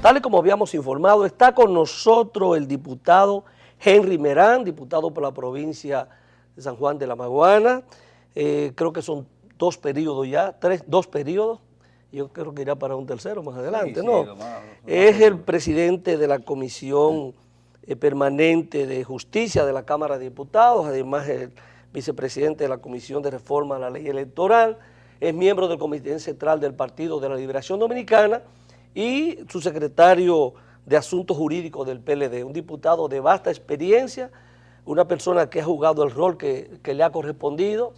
Tal y como habíamos informado, está con nosotros el diputado Henry Merán, diputado por la provincia de San Juan de la Maguana. Creo que son 2 periodos ya, 2 periodos. Yo creo que irá para un tercero más adelante, sí, ¿no? lo más Es el presidente de la Comisión Permanente de Justicia de la Cámara de Diputados, además el vicepresidente de la Comisión de Reforma a la Ley Electoral, es miembro del Comité Central del Partido de la Liberación Dominicana y su secretario de Asuntos Jurídicos del PLD, un diputado de vasta experiencia, una persona que ha jugado el rol que le ha correspondido,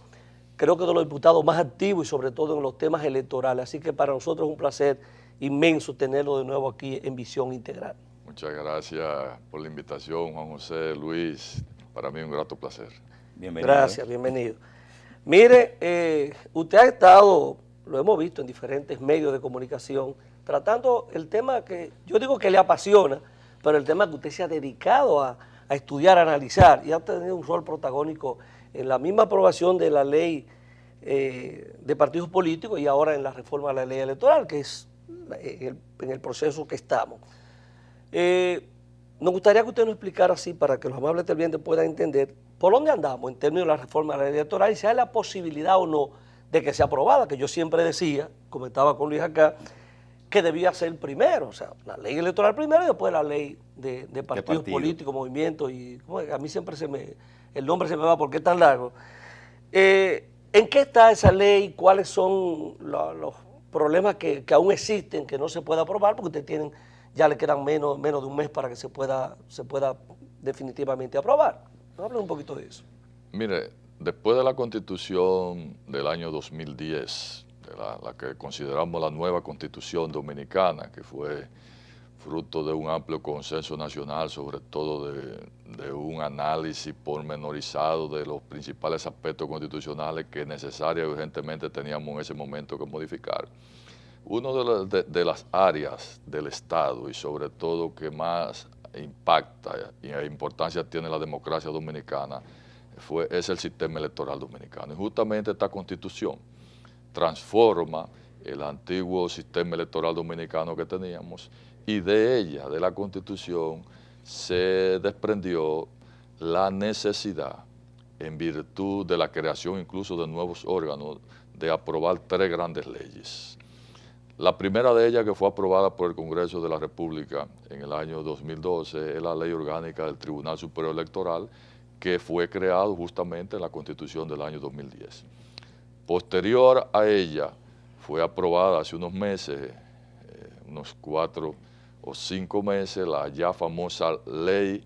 creo que de los diputados más activos y sobre todo en los temas electorales. Así que para nosotros es un placer inmenso tenerlo de nuevo aquí en Visión Integral. Muchas gracias por la invitación, Juan José, Luis. Para mí es un grato placer. Bienvenido. Gracias, bienvenido. Mire, usted ha estado, lo hemos visto en diferentes medios de comunicación, tratando el tema que yo digo que le apasiona, pero el tema que usted se ha dedicado a estudiar, a analizar, y ha tenido un rol protagónico en la misma aprobación de la ley de partidos políticos y ahora en la reforma de la ley electoral, que es en el proceso que estamos. Nos gustaría que usted nos explicara así, para que los amables televidentes puedan entender por dónde andamos en términos de la reforma de la ley electoral y si hay la posibilidad o no de que sea aprobada, que yo siempre decía, comentaba con Luis acá, que debía ser primero, o sea, la ley electoral primero y después la ley de partidos políticos, movimientos, y a mí siempre el nombre se me va porque es tan largo. ¿En qué está esa ley? ¿Cuáles son los problemas que aún existen, que no se puede aprobar? Porque ustedes tienen, ya le quedan menos de un mes para que se pueda definitivamente aprobar. Hablen un poquito de eso. Mire, después de la Constitución del año 2010, la que consideramos la nueva Constitución Dominicana, que fue fruto de un amplio consenso nacional, sobre todo de un análisis pormenorizado de los principales aspectos constitucionales que necesaria y urgentemente teníamos en ese momento que modificar. Una de las áreas del Estado y sobre todo que más impacta y importancia tiene la democracia dominicana es el sistema electoral dominicano. Y justamente esta Constitución transforma el antiguo sistema electoral dominicano que teníamos y de ella, de la Constitución, se desprendió la necesidad, en virtud de la creación incluso de nuevos órganos, de aprobar 3 grandes leyes. La primera de ellas, que fue aprobada por el Congreso de la República en el año 2012, es la Ley Orgánica del Tribunal Superior Electoral, que fue creado justamente en la Constitución del año 2010. Posterior a ella, fue aprobada hace unos meses, unos 4 o 5 meses, la ya famosa Ley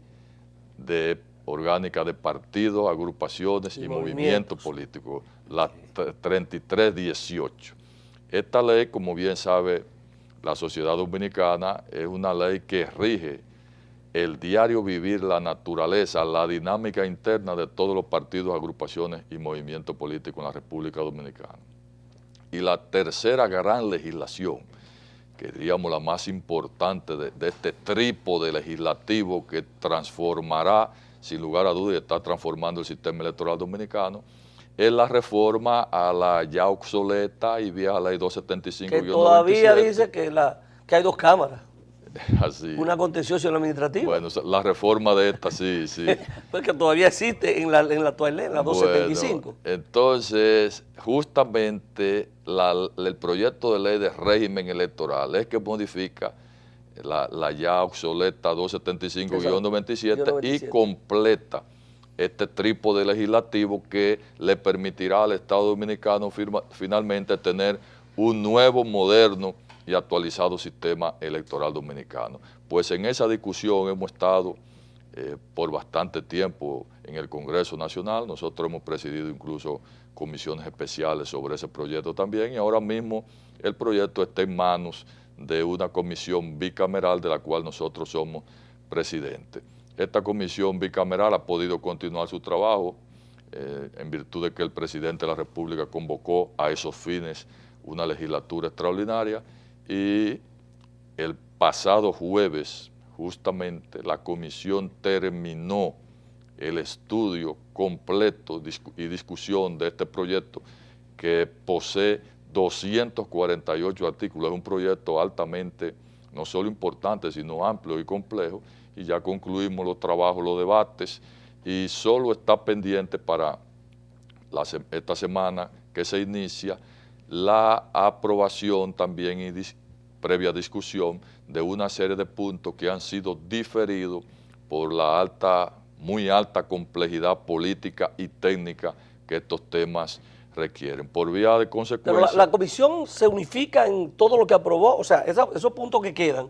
Orgánica de Partidos, Agrupaciones y Movimientos Políticos, la 3318. Esta ley, como bien sabe la sociedad dominicana, es una ley que rige el diario vivir, la naturaleza, la dinámica interna de todos los partidos, agrupaciones y movimientos políticos en la República Dominicana. Y la tercera gran legislación, que diríamos la más importante de este trípode legislativo que transformará, sin lugar a dudas, y está transformando el sistema electoral dominicano, es la reforma a la ya obsoleta y vieja ley 275. Que todavía dice que hay 2 cámaras. Así. Una contencioso y una administrativa. Bueno, la reforma de esta, sí. Porque todavía existe en la actual ley, en la 275. Bueno, entonces, justamente el proyecto de ley de régimen electoral es que modifica la ya obsoleta 275-97 y completa este trípode legislativo que le permitirá al Estado Dominicano finalmente tener un nuevo, moderno y actualizado sistema electoral dominicano. Pues en esa discusión hemos estado por bastante tiempo en el Congreso Nacional. Nosotros hemos presidido incluso comisiones especiales sobre ese proyecto también, y ahora mismo el proyecto está en manos de una comisión bicameral de la cual nosotros somos presidentes. Esta comisión bicameral ha podido continuar su trabajo en virtud de que el presidente de la República convocó a esos fines una legislatura extraordinaria, y el pasado jueves justamente la comisión terminó el estudio completo y discusión de este proyecto, que posee 248 artículos. Es un proyecto altamente no solo importante, sino amplio y complejo, y ya concluimos los trabajos, los debates, y solo está pendiente para esta semana que se inicia la aprobación también y previa discusión de una serie de puntos que han sido diferidos por la muy alta complejidad política y técnica que estos temas requieren. Por vía de consecuencia... Pero la comisión se unifica en todo lo que aprobó, o sea, esos puntos que quedan,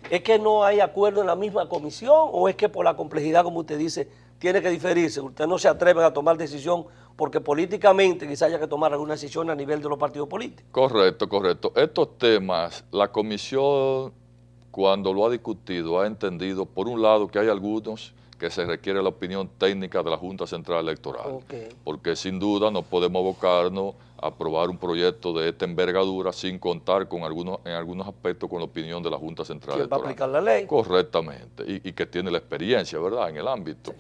¿es que no hay acuerdo en la misma comisión o es que por la complejidad, como usted dice, tiene que diferirse? Usted no se atreve a tomar decisión porque políticamente quizá haya que tomar alguna decisión a nivel de los partidos políticos. Correcto, correcto. Estos temas, la comisión, cuando lo ha discutido, ha entendido, por un lado, que hay algunos que se requiere la opinión técnica de la Junta Central Electoral, porque sin duda no podemos abocarnos a aprobar un proyecto de esta envergadura sin contar con en algunos aspectos con la opinión de la Junta Central Electoral. ¿Quién va a aplicar la ley? Correctamente, y que tiene la experiencia, ¿verdad?, en el ámbito. Sí.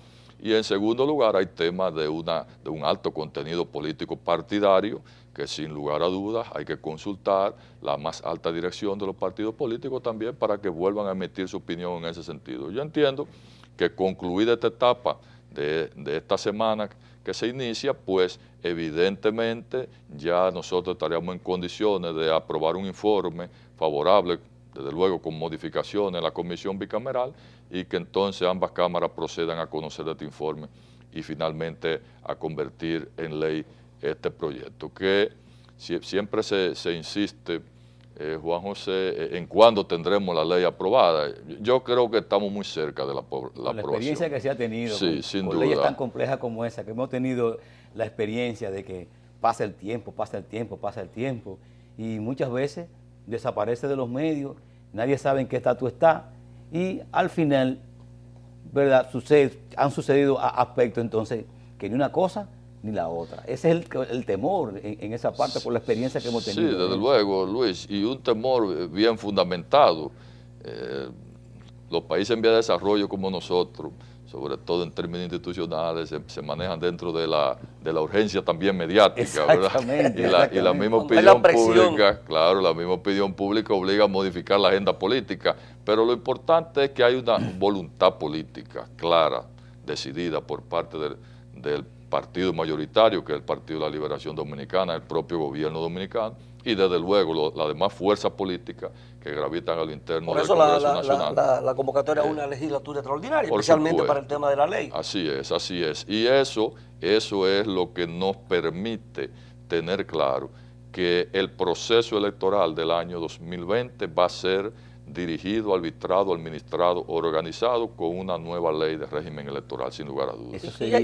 Y en segundo lugar hay temas de un alto contenido político partidario que sin lugar a dudas hay que consultar la más alta dirección de los partidos políticos también para que vuelvan a emitir su opinión en ese sentido. Yo entiendo que concluida esta etapa de esta semana que se inicia, pues evidentemente ya nosotros estaríamos en condiciones de aprobar un informe favorable, desde luego con modificaciones en la comisión bicameral, y que entonces ambas cámaras procedan a conocer este informe y finalmente a convertir en ley este proyecto, que siempre se insiste, Juan José, en cuándo tendremos la ley aprobada. Yo creo que estamos muy cerca de la aprobación. La experiencia que se ha tenido con leyes tan complejas como esa, que hemos tenido la experiencia de que pasa el tiempo, pasa el tiempo, pasa el tiempo, y muchas veces desaparece de los medios, nadie sabe en qué estatus está, y al final, ¿verdad?, han sucedido aspectos entonces que ni una cosa ni la otra. Ese es el temor en esa parte por la experiencia que hemos tenido. Sí, desde luego, Luis, y un temor bien fundamentado. Los países en vía de desarrollo como nosotros, sobre todo en términos institucionales, se manejan dentro de la urgencia también mediática, ¿verdad? Y la misma opinión pública, claro, la misma opinión pública obliga a modificar la agenda política, pero lo importante es que hay una voluntad política clara, decidida por parte del partido mayoritario, que es el Partido de la Liberación Dominicana, el propio gobierno dominicano, y desde luego las demás fuerzas políticas que gravitan a lo interno del Congreso Nacional. La convocatoria a una legislatura extraordinaria, especialmente para el tema de la ley. Así es, así es. Y eso es lo que nos permite tener claro que el proceso electoral del año 2020 va a ser dirigido, arbitrado, administrado, organizado con una nueva ley de régimen electoral, sin lugar a dudas. Eso sería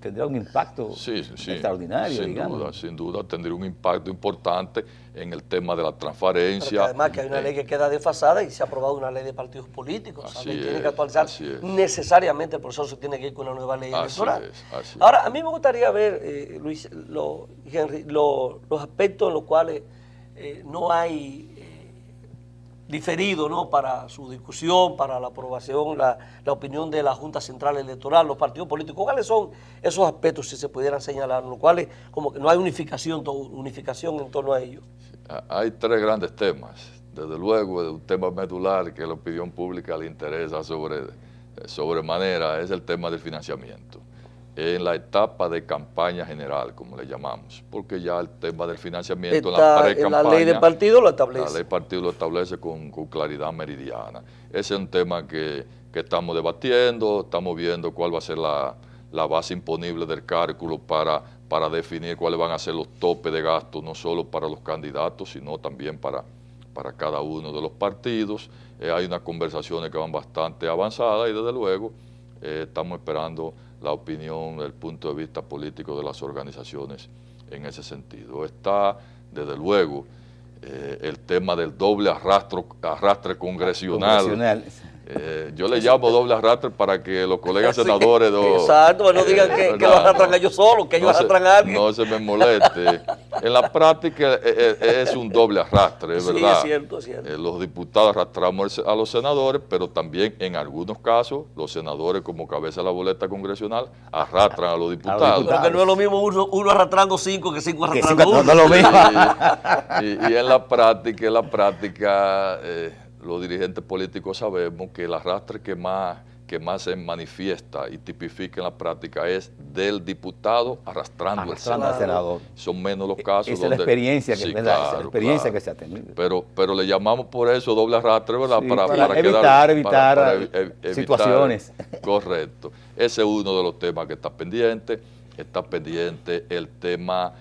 tendría un impacto extraordinario, digamos. Sin duda, tendría un impacto importante en el tema de la transparencia. Además que hay una ley que queda desfasada y se ha aprobado una ley de partidos políticos. Tiene que actualizar necesariamente, el proceso tiene que ir con una nueva ley electoral. Ahora, a mí me gustaría ver, Luis, Henry, los aspectos en los cuales no hay diferido, ¿no?, para su discusión, para la aprobación, la opinión de la Junta Central Electoral, los partidos políticos. ¿Cuáles son esos aspectos, si se pudieran señalar, los cuales como que no hay unificación en torno a ellos? Hay tres grandes temas. Desde luego, un tema medular que a la opinión pública le interesa sobremanera es el tema del financiamiento. En la etapa de campaña general, como le llamamos, porque ya el tema del financiamiento en la pre-campaña, la ley de partido lo establece. La ley de partido lo establece con claridad meridiana. Ese es un tema que estamos debatiendo, estamos viendo cuál va a ser la base imponible del cálculo para definir cuáles van a ser los topes de gasto, no solo para los candidatos, sino también para cada uno de los partidos. Hay unas conversaciones que van bastante avanzadas y desde luego estamos esperando la opinión, el punto de vista político de las organizaciones en ese sentido. Está, desde luego, el tema del doble arrastre congresional Yo le llamo doble arrastre para que los colegas senadores... Exacto, no digan que lo arrastran ellos solos, que ellos arrastran a alguien. No se me moleste. En la práctica es un doble arrastre, es verdad. Sí, es cierto, es cierto. Los diputados arrastramos a los senadores, pero también en algunos casos los senadores como cabeza de la boleta congresional arrastran a los diputados. Porque no es lo mismo uno arrastrando 5 que 5 arrastrando 1. No lo mismo. Y en la práctica, los dirigentes políticos sabemos que el arrastre que más se manifiesta y tipifica en la práctica es del diputado arrastrando al senador. Son menos los casos. Esa es la experiencia, que, sí, ¿verdad? claro, Esa es la experiencia claro. que se ha tenido. Pero le llamamos por eso doble arrastre, ¿verdad? Sí, para evitar situaciones. Correcto. Ese es uno de los temas que está pendiente. Está pendiente el tema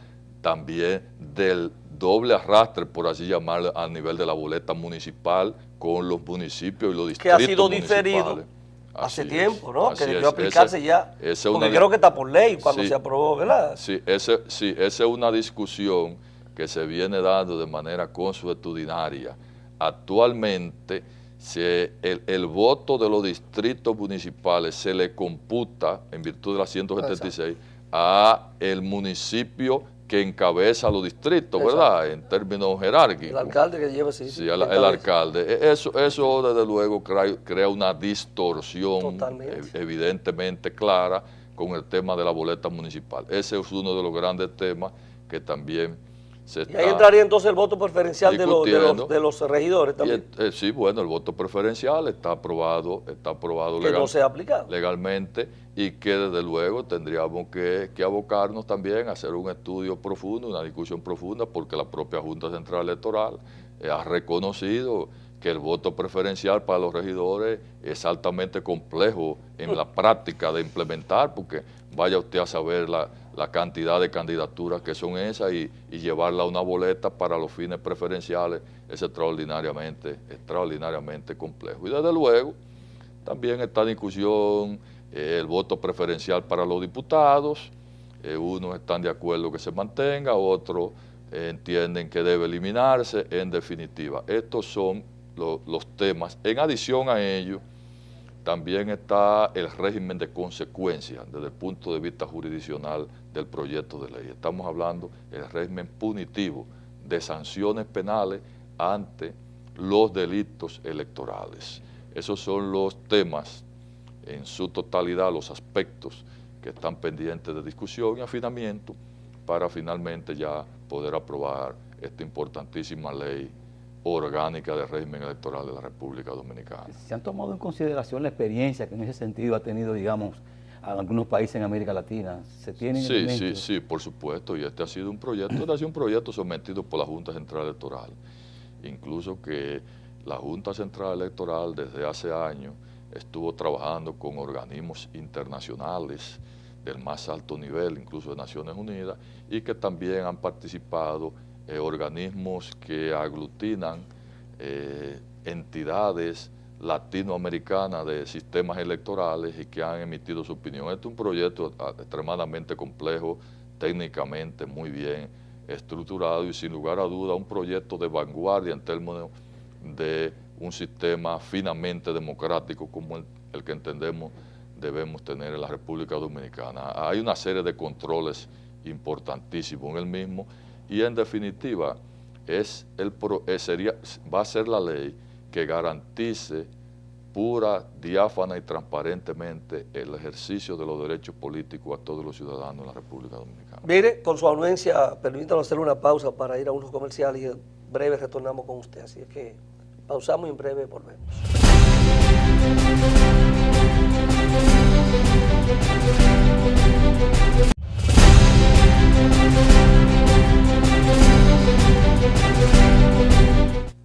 también del doble arrastre, por así llamarlo, a nivel de la boleta municipal con los municipios y los distritos que ha sido diferido municipales. hace tiempo, ¿no? Que debió es. aplicarse ya. Porque creo que está por ley cuando se aprobó, ¿verdad? Sí, esa es una discusión que se viene dando de manera consuetudinaria. Actualmente, el voto de los distritos municipales se le computa, en virtud de la 176, a el municipio que encabeza los distritos, ¿verdad? En términos jerárquicos. El alcalde que lleva, sí. Sí, el alcalde. Eso desde luego crea una distorsión evidentemente clara con el tema de la boleta municipal. Ese es uno de los grandes temas que también se está... Y ahí entraría entonces el voto preferencial de los regidores también. Sí, bueno, el voto preferencial está aprobado que no se ha aplicado legalmente, y que desde luego tendríamos que abocarnos también a hacer un estudio profundo, una discusión profunda, porque la propia Junta Central Electoral ha reconocido que el voto preferencial para los regidores es altamente complejo en la práctica de implementar, porque vaya usted a saber la cantidad de candidaturas que son esas y llevarla a una boleta para los fines preferenciales es extraordinariamente complejo. Y desde luego también está en discusión el voto preferencial para los diputados. Unos están de acuerdo que se mantenga, otros entienden que debe eliminarse. En definitiva, estos son los temas. En adición a ello, también está el régimen de consecuencias desde el punto de vista jurisdiccional del proyecto de ley. Estamos hablando del régimen punitivo de sanciones penales ante los delitos electorales. Esos son los temas en su totalidad, los aspectos que están pendientes de discusión y afinamiento para finalmente ya poder aprobar esta importantísima ley orgánica de régimen electoral de la República Dominicana. ¿Se han tomado en consideración la experiencia que en ese sentido ha tenido, digamos, algunos países en América Latina? ¿Se tienen Sí, por supuesto, y este ha sido un proyecto sometido por la Junta Central Electoral. Incluso que la Junta Central Electoral desde hace años estuvo trabajando con organismos internacionales del más alto nivel, incluso de Naciones Unidas, y que también han participado organismos que aglutinan entidades latinoamericanas de sistemas electorales y que han emitido su opinión. Este es un proyecto extremadamente complejo, técnicamente muy bien estructurado y sin lugar a duda un proyecto de vanguardia en términos de un sistema finamente democrático como el que entendemos debemos tener en la República Dominicana. Hay una serie de controles importantísimos en el mismo y en definitiva va a ser la ley que garantice pura, diáfana y transparentemente el ejercicio de los derechos políticos a todos los ciudadanos de la República Dominicana. Mire, con su anuencia, permítanos hacer una pausa para ir a unos comerciales y en breve retornamos con usted. Así es que pausamos y en breve volvemos.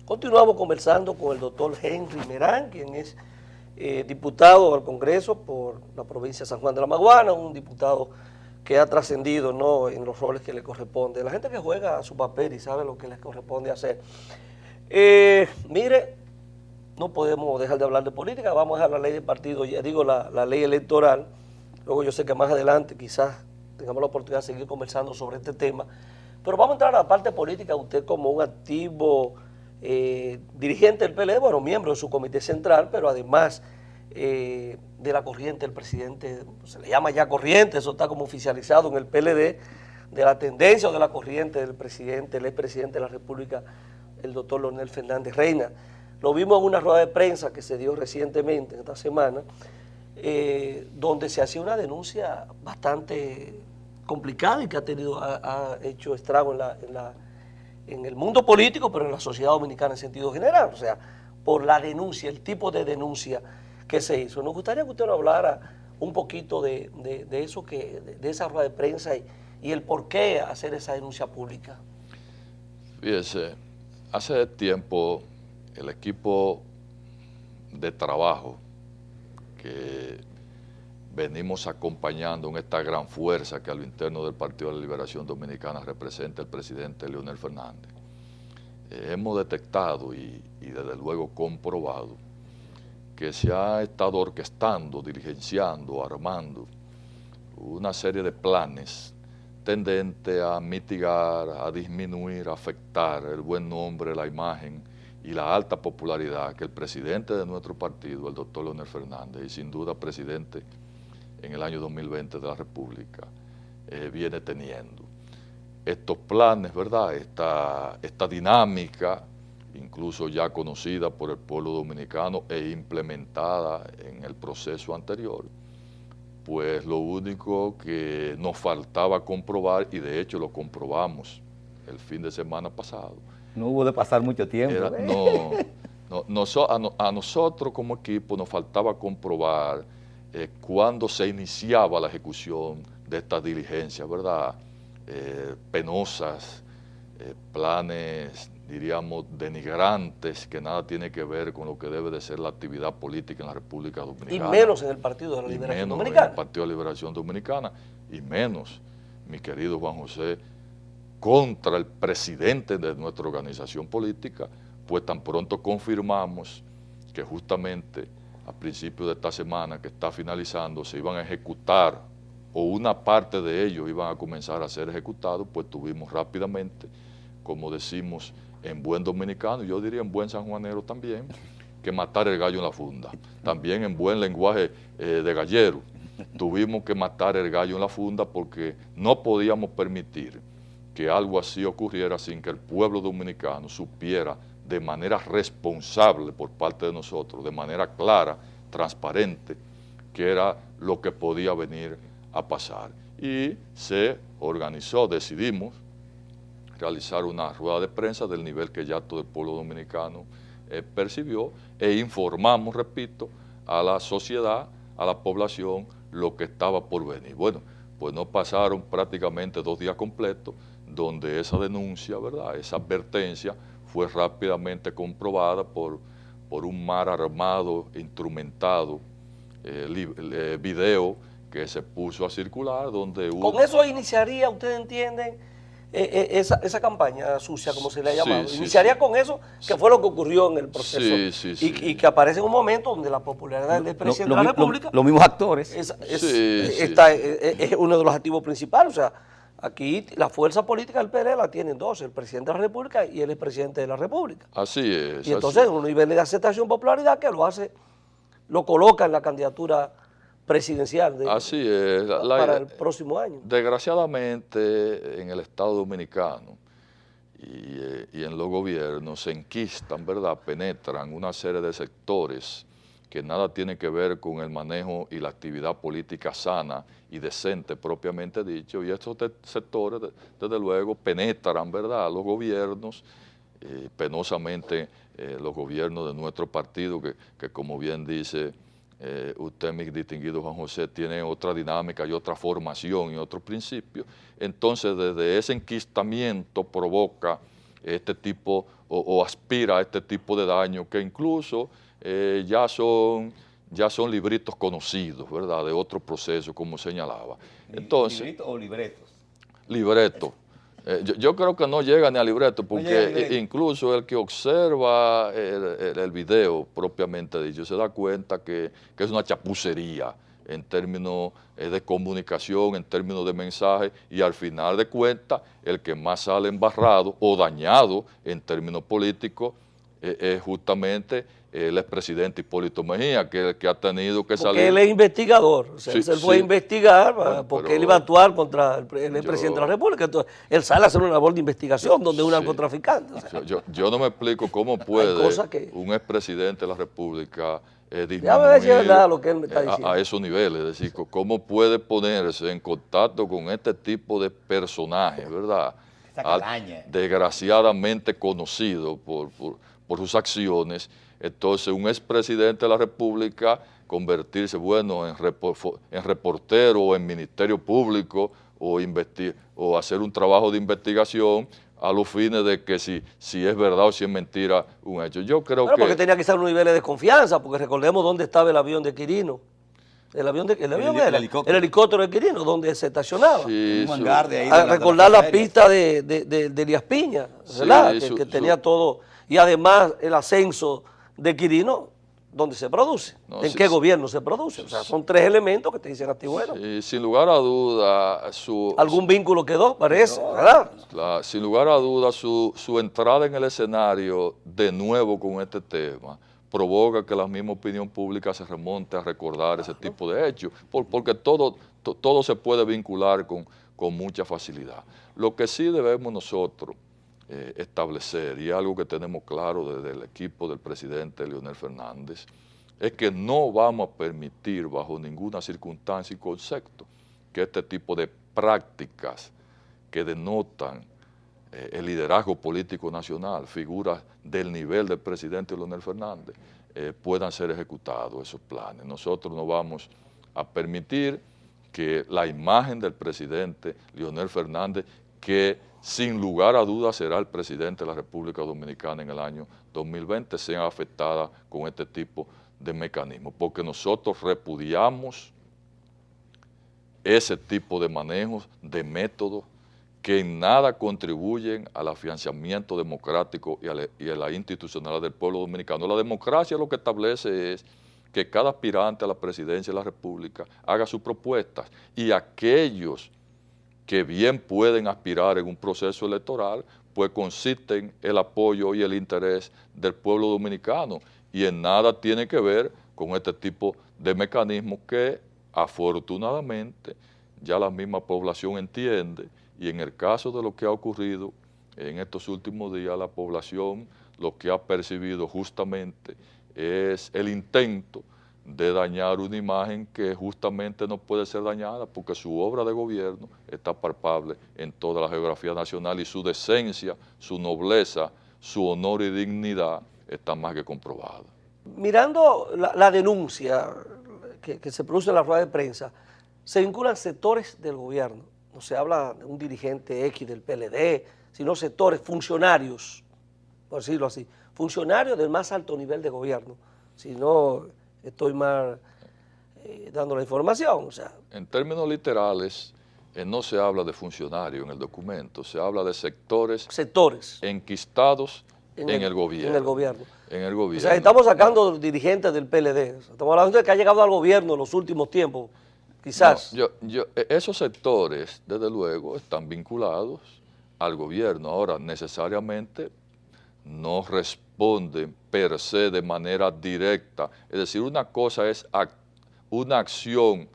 Continuamos conversando con el doctor Henry Merán, quien es diputado al Congreso por la provincia de San Juan de la Maguana, un diputado que ha trascendido, ¿no?, en los roles que le corresponde. La gente que juega a su papel y sabe lo que les corresponde hacer. Mire, no podemos dejar de hablar de política, vamos a dejar la ley de partido, ya digo, la ley electoral. Luego yo sé que más adelante quizás tengamos la oportunidad de seguir conversando sobre este tema, pero vamos a entrar a la parte política. Usted como un activo dirigente del PLD, bueno, miembro de su comité central, pero además de la corriente del presidente, se le llama ya corriente, eso está como oficializado en el PLD, de la tendencia o de la corriente del presidente, el expresidente de la República, el doctor Leonel Fernández Reina. Lo vimos en una rueda de prensa que se dio recientemente, esta semana, donde se hacía una denuncia bastante complicada y que ha hecho estrago en el mundo político, pero en la sociedad dominicana en sentido general, o sea, por la denuncia, el tipo de denuncia que se hizo. Nos gustaría que usted nos hablara un poquito de eso, de esa rueda de prensa y el por qué hacer esa denuncia pública. Fíjese, hace tiempo el equipo de trabajo que venimos acompañando en esta gran fuerza que a lo interno del Partido de la Liberación Dominicana representa el presidente Leonel Fernández, hemos detectado y desde luego comprobado que se ha estado orquestando, dirigenciando, armando una serie de planes tendentes a mitigar, a disminuir, a afectar el buen nombre, la imagen y la alta popularidad que el presidente de nuestro partido, el doctor Leonel Fernández, y sin duda presidente en el año 2020 de la República, viene teniendo. Estos planes, ¿verdad? Esta dinámica, incluso ya conocida por el pueblo dominicano e implementada en el proceso anterior, pues lo único que nos faltaba comprobar, y de hecho lo comprobamos el fin de semana pasado. No hubo de pasar mucho tiempo. A nosotros como equipo nos faltaba comprobar cuándo se iniciaba la ejecución de estas diligencias, ¿verdad? Penosas, planes, diríamos, denigrantes, que nada tiene que ver con lo que debe de ser la actividad política en la República Dominicana. Y menos en el Partido de la Liberación Dominicana. En el Partido de la Liberación Dominicana, y menos, mi querido Juan José, contra el presidente de nuestra organización política, pues tan pronto confirmamos que justamente a principios de esta semana que está finalizando se iban a ejecutar, o una parte de ellos iban a comenzar a ser ejecutados, pues tuvimos rápidamente, como decimos en buen dominicano, y yo diría en buen sanjuanero también, que matar el gallo en la funda. También en buen lenguaje de gallero, tuvimos que matar el gallo en la funda porque no podíamos permitir que algo así ocurriera sin que el pueblo dominicano supiera de manera responsable por parte de nosotros, de manera clara, transparente, que era lo que podía venir a pasar. Y se organizó, decidimos realizar una rueda de prensa del nivel que ya todo el pueblo dominicano percibió, e informamos, repito, a la sociedad, a la población, lo que estaba por venir. Bueno, pues no pasaron prácticamente 2 días completos donde esa denuncia, ¿verdad?, esa advertencia fue rápidamente comprobada por un mar armado, instrumentado, video que se puso a circular, donde hubo... ¿Con eso iniciaría, ustedes entienden, esa campaña sucia, como se le ha llamado? ¿Iniciaría con eso, que fue lo que ocurrió en el proceso? Y que aparece en un momento donde la popularidad del presidente de la República... Los mismos actores. Es uno de los activos principales. O sea, aquí la fuerza política del PLD la tienen dos, el presidente de la República y el expresidente de la República. Así es. Y entonces un nivel de aceptación, popularidad que lo coloca en la candidatura presidencial así es. Para el próximo año. Desgraciadamente, en el Estado Dominicano y en los gobiernos se enquistan, ¿verdad?, penetran una serie de sectores que nada tienen que ver con el manejo y la actividad política sana y decente propiamente dicho, y estos sectores, desde luego, penetran, ¿verdad?, a los gobiernos, penosamente los gobiernos de nuestro partido, que como bien dice usted, mi distinguido Juan José, tiene otra dinámica y otra formación y otro principio. Entonces, desde ese enquistamiento provoca este tipo o aspira a este tipo de daño que incluso ya son libritos conocidos, ¿verdad?, de otro proceso, como señalaba. Entonces, ¿Libritos o libretos? Libreto. Yo creo que no llega ni a libreto, porque incluso el que observa el video propiamente dicho se da cuenta que es una chapucería en términos de comunicación, en términos de mensaje, y al final de cuentas el que más sale embarrado o dañado en términos políticos es justamente el expresidente Hipólito Mejía, que ha tenido que Porque salir. él es investigador, o sea, Sí, él fue a sí. investigar Bueno, porque pero él iba a actuar contra el presidente de la yo- República. Entonces, él sale a hacer una labor de investigación donde es un Sí. narcotraficante. O sea, Yo no me explico cómo puede cosas que- un expresidente de la República déjame ver si es disminuir verdad lo que él me está diciendo. a esos niveles, es decir, cómo puede ponerse en contacto con este tipo de personajes, ¿verdad? Esa calaña. Desgraciadamente conocido por sus acciones. Entonces, un expresidente de la República convertirse, bueno, en reportero o en ministerio público o hacer un trabajo de investigación a los fines de que si es verdad o si es mentira un hecho. Yo creo Bueno, que... porque tenía que estar en un nivel de confianza, porque recordemos dónde estaba el avión de Quirino. El helicóptero de Quirino, donde se estacionaba. Sí, Un hangar de ahí. A de la recordar la Fuerza Aérea. pista de Elías Piña, Sí, ¿verdad? Que su- tenía todo. Y además el ascenso de Quirino, ¿dónde se produce? No, ¿En sí, qué sí. gobierno se produce? O sea, son tres elementos que te dicen a ti, bueno, Y sin lugar a duda, algún vínculo quedó, parece, ¿verdad? sin lugar a duda, su entrada en el escenario de nuevo con este tema provoca que la misma opinión pública se remonte a recordar ese tipo de hechos, porque todo se puede vincular con mucha facilidad. Lo que sí debemos nosotros establecer, y algo que tenemos claro desde el equipo del presidente Leonel Fernández, es que no vamos a permitir bajo ninguna circunstancia y concepto que este tipo de prácticas que denotan el liderazgo político nacional, figuras del nivel del presidente Leonel Fernández, puedan ser ejecutados esos planes. Nosotros no vamos a permitir que la imagen del presidente Leonel Fernández, que sin lugar a dudas será el presidente de la República Dominicana en el año 2020, sea afectada con este tipo de mecanismos, porque nosotros repudiamos ese tipo de manejos, de métodos, que en nada contribuyen al afianzamiento democrático y a la institucionalidad del pueblo dominicano. La democracia lo que establece es que cada aspirante a la presidencia de la República haga sus propuestas y aquellos que bien pueden aspirar en un proceso electoral, pues consisten el apoyo y el interés del pueblo dominicano y en nada tiene que ver con este tipo de mecanismos que afortunadamente ya la misma población entiende. Y en el caso de lo que ha ocurrido en estos últimos días, la población lo que ha percibido justamente es el intento de dañar una imagen que justamente no puede ser dañada porque su obra de gobierno está palpable en toda la geografía nacional y su decencia, su nobleza, su honor y dignidad está más que comprobada. Mirando la denuncia que se produce en la rueda de prensa, se vinculan sectores del gobierno. No se habla de un dirigente X del PLD, sino sectores, funcionarios, por decirlo así, funcionarios del más alto nivel de gobierno. Si no estoy mal dando la información. O sea, en términos literales, no se habla de funcionarios en el documento, se habla de sectores enquistados en el gobierno. En el gobierno. En el gobierno. O sea, estamos sacando dirigentes del PLD. Estamos hablando de que ha llegado al gobierno en los últimos tiempos, quizás. No, esos sectores, desde luego, están vinculados al gobierno. Ahora, necesariamente no responden per se de manera directa. Es decir, una cosa es una acción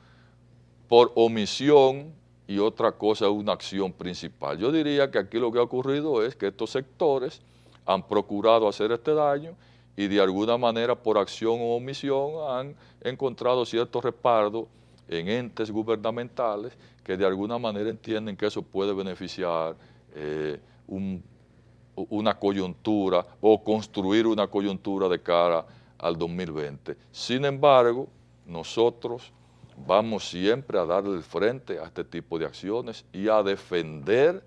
por omisión y otra cosa es una acción principal. Yo diría que aquí lo que ha ocurrido es que estos sectores han procurado hacer este daño y de alguna manera por acción o omisión han encontrado cierto respaldo en entes gubernamentales que de alguna manera entienden que eso puede beneficiar una coyuntura o construir una coyuntura de cara al 2020. Sin embargo, nosotros vamos siempre a darle el frente a este tipo de acciones y a defender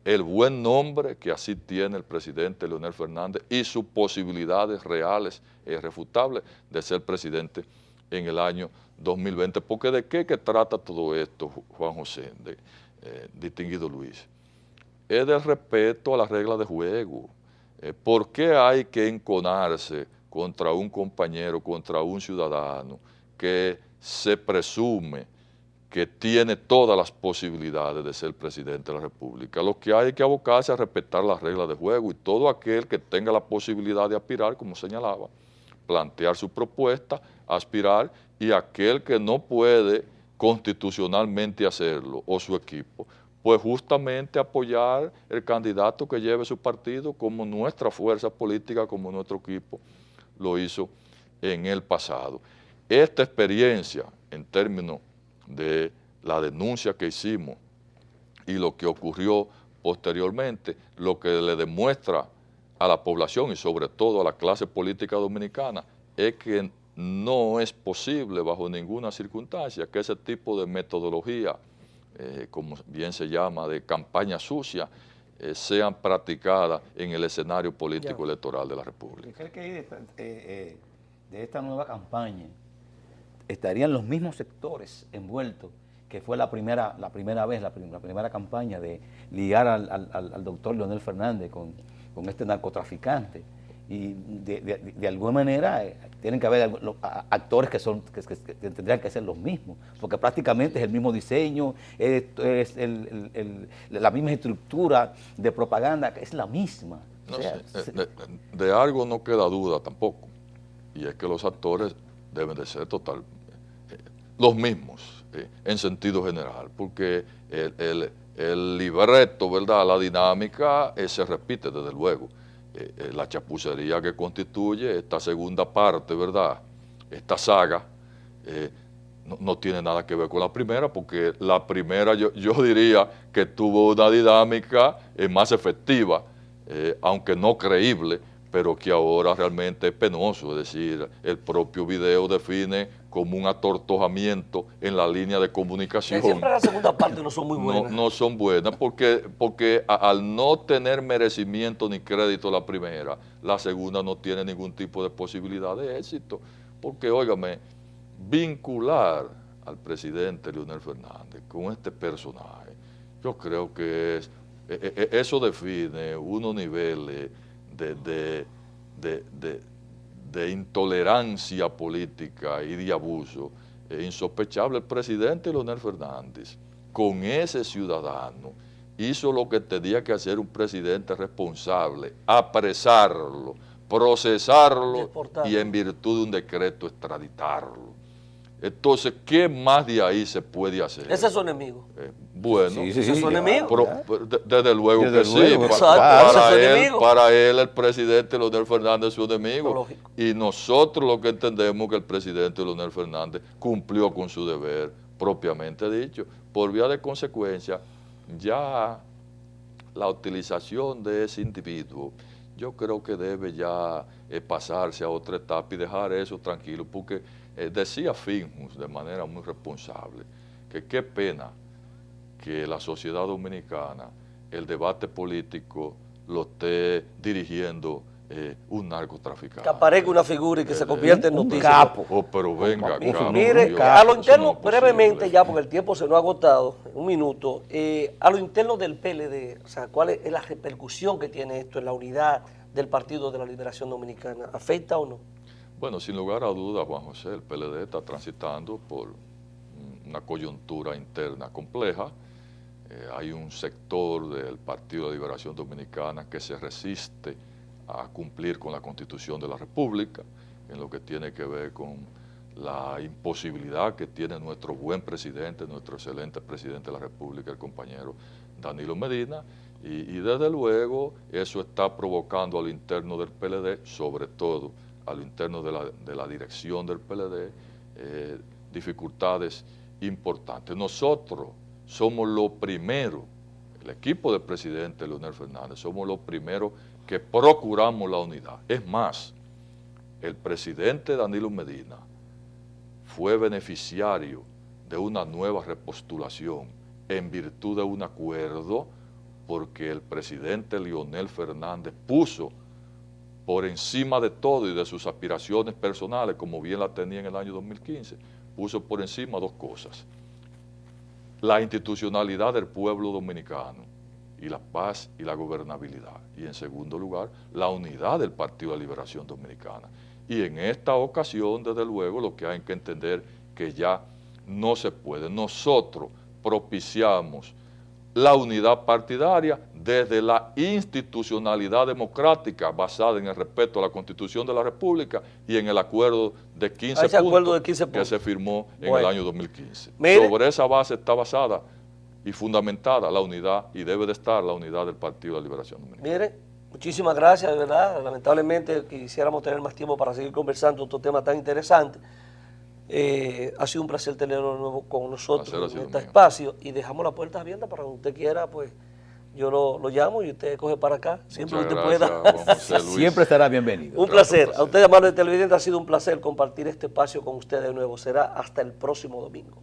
el buen nombre que así tiene el presidente Leonel Fernández y sus posibilidades reales e irrefutables de ser presidente en el año 2020. Porque ¿de qué que trata todo esto, Juan José, distinguido Luis? Es del respeto a las reglas de juego. ¿Por qué hay que enconarse contra un compañero, contra un ciudadano que se presume que tiene todas las posibilidades de ser presidente de la República. Lo que hay que abocarse a respetar las reglas de juego y todo aquel que tenga la posibilidad de aspirar, como señalaba, plantear su propuesta, aspirar, y aquel que no puede constitucionalmente hacerlo o su equipo, pues justamente apoyar el candidato que lleve su partido como nuestra fuerza política, como nuestro equipo lo hizo en el pasado. Esta experiencia en términos de la denuncia que hicimos y lo que ocurrió posteriormente, lo que le demuestra a la población y sobre todo a la clase política dominicana es que no es posible bajo ninguna circunstancia que ese tipo de metodología, como bien se llama, de campaña sucia, sean practicadas en el escenario político electoral de la República. ¿Cree que de esta nueva campaña estarían los mismos sectores envueltos que fue la primera campaña de ligar al doctor Leonel Fernández con este narcotraficante? Y de alguna manera tienen que haber actores que tendrían que ser los mismos, porque prácticamente es el mismo diseño, es la misma estructura de propaganda, que es la misma. No sé, de algo no queda duda tampoco, y es que los actores deben de ser los mismos en sentido general, porque el libreto, ¿verdad?, la dinámica se repite desde luego. La chapucería que constituye esta segunda parte, ¿verdad?, esta saga, no tiene nada que ver con la primera, porque la primera yo diría que tuvo una dinámica más efectiva, aunque no creíble, pero que ahora realmente es penoso. Es decir, el propio video define como un atortojamiento en la línea de comunicación. Siempre la segunda parte no son muy buenas. No son buenas porque al no tener merecimiento ni crédito la primera, la segunda no tiene ningún tipo de posibilidad de éxito. Porque, óigame, vincular al presidente Leonel Fernández con este personaje, yo creo que eso define unos niveles de intolerancia política y de abuso insospechable. El presidente Leonel Fernández, con ese ciudadano, hizo lo que tenía que hacer un presidente responsable: apresarlo, procesarlo deportarlo, y en virtud de un decreto extraditarlo. Entonces, ¿qué más de ahí se puede hacer? Ese es su enemigo. Bueno, ese es su enemigo. Desde luego que sí. Para él el presidente Leonel Fernández es su enemigo. Lógico. Y nosotros lo que entendemos que el presidente Leonel Fernández cumplió con su deber propiamente dicho. Por vía de consecuencia, ya la utilización de ese individuo, yo creo que debe ya pasarse a otra etapa y dejar eso tranquilo, porque decía Finjus de manera muy responsable que qué pena que la sociedad dominicana, el debate político lo esté dirigiendo un narcotraficante. Que aparezca una figura y que se convierta en noticia. Capo. Oh, pero venga, capo. Mire, Dios, a lo eso interno, no es brevemente posible. ya, porque el tiempo se nos ha agotado, un minuto, a lo interno del PLD, o sea, ¿cuál es la repercusión que tiene esto en la unidad del Partido de la Liberación Dominicana? ¿Afecta o no? Bueno, sin lugar a dudas, Juan José, el PLD está transitando por una coyuntura interna compleja. Hay un sector del Partido de la Liberación Dominicana que se resiste a cumplir con la Constitución de la República, en lo que tiene que ver con la imposibilidad que tiene nuestro buen presidente, nuestro excelente presidente de la República, el compañero Danilo Medina, y desde luego eso está provocando al interno del PLD, sobre todo al interno de la dirección del PLD, dificultades importantes. Nosotros somos lo primero, el equipo del presidente Leonel Fernández, somos los primeros que procuramos la unidad. Es más, el presidente Danilo Medina fue beneficiario de una nueva repostulación en virtud de un acuerdo, porque el presidente Leonel Fernández puso por encima de todo y de sus aspiraciones personales, como bien la tenía en el año 2015, puso por encima dos cosas: la institucionalidad del pueblo dominicano y la paz y la gobernabilidad, y en segundo lugar, la unidad del Partido de la Liberación Dominicana. Y en esta ocasión, desde luego, lo que hay que entender que ya no se puede. Nosotros propiciamos la unidad partidaria desde la institucionalidad democrática basada en el respeto a la Constitución de la República y en el acuerdo de 15 puntos que se firmó en el año 2015. Sobre esa base está basada y fundamentada la unidad, y debe de estar la unidad del Partido de la Liberación Dominicana. Mire, muchísimas gracias, de verdad. Lamentablemente quisiéramos tener más tiempo para seguir conversando otro tema tan interesante. Ha sido un placer tenerlo de nuevo con nosotros en este espacio, y dejamos las puertas abiertas para cuando usted quiera, pues yo lo llamo y usted coge para acá, siempre usted pueda. Siempre estará bienvenido. Un placer. A ustedes, amables televidentes, ha sido un placer compartir este espacio con ustedes de nuevo. Será hasta el próximo domingo.